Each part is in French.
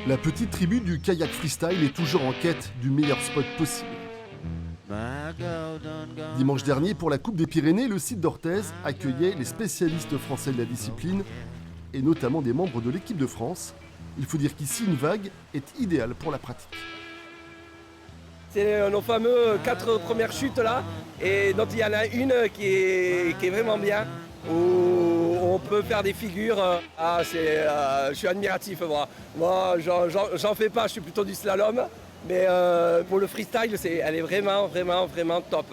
La petite tribu du kayak freestyle est toujours en quête du meilleur spot possible. Dimanche dernier, pour la Coupe des Pyrénées, le site d'Orthez accueillait les spécialistes français de la discipline et notamment des membres de l'équipe de France. Il faut dire qu'ici, une vague est idéale pour la pratique. C'est nos fameux 4 premières chutes là, et dont il y en a une qui est vraiment bien, où on peut faire des figures. Je suis admiratif, moi j'en fais pas, je suis plutôt du slalom, mais pour le freestyle, elle est vraiment top.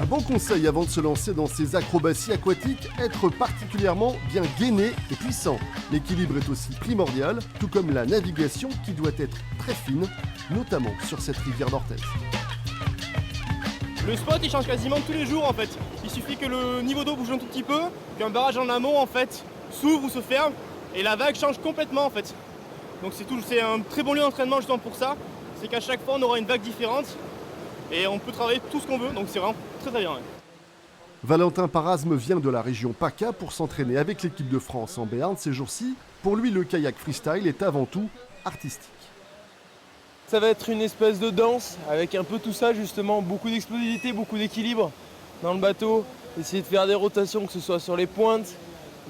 Un bon conseil avant de se lancer dans ces acrobaties aquatiques, être particulièrement bien gainé et puissant. L'équilibre est aussi primordial, tout comme la navigation qui doit être très fine, notamment sur cette rivière d'Orthez. Le spot il change quasiment tous les jours en fait. Il suffit que le niveau d'eau bouge un tout petit peu, qu'un barrage en amont en fait s'ouvre ou se ferme et la vague change complètement en fait. Donc c'est un très bon lieu d'entraînement justement pour ça. C'est qu'à chaque fois on aura une vague différente et on peut travailler tout ce qu'on veut, donc c'est vraiment très bien. Ouais. Valentin Parasme vient de la région PACA pour s'entraîner avec l'équipe de France en Béarn ces jours-ci. Pour lui, le kayak freestyle est avant tout artistique. Ça va être une espèce de danse avec un peu tout ça justement, beaucoup d'explosivité, beaucoup d'équilibre dans le bateau. Essayer de faire des rotations, que ce soit sur les pointes,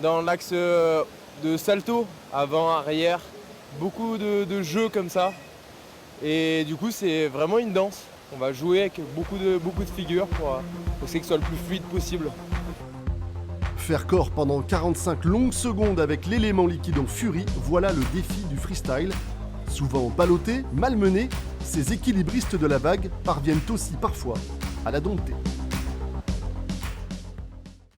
dans l'axe de salto, avant, arrière. Beaucoup de jeux comme ça. Et du coup, c'est vraiment une danse. On va jouer avec beaucoup de figures pour essayer que ce soit le plus fluide possible. Faire corps pendant 45 longues secondes avec l'élément liquide en furie, voilà le défi du freestyle. Souvent ballottés, malmenés, ces équilibristes de la vague parviennent aussi parfois à la dompter.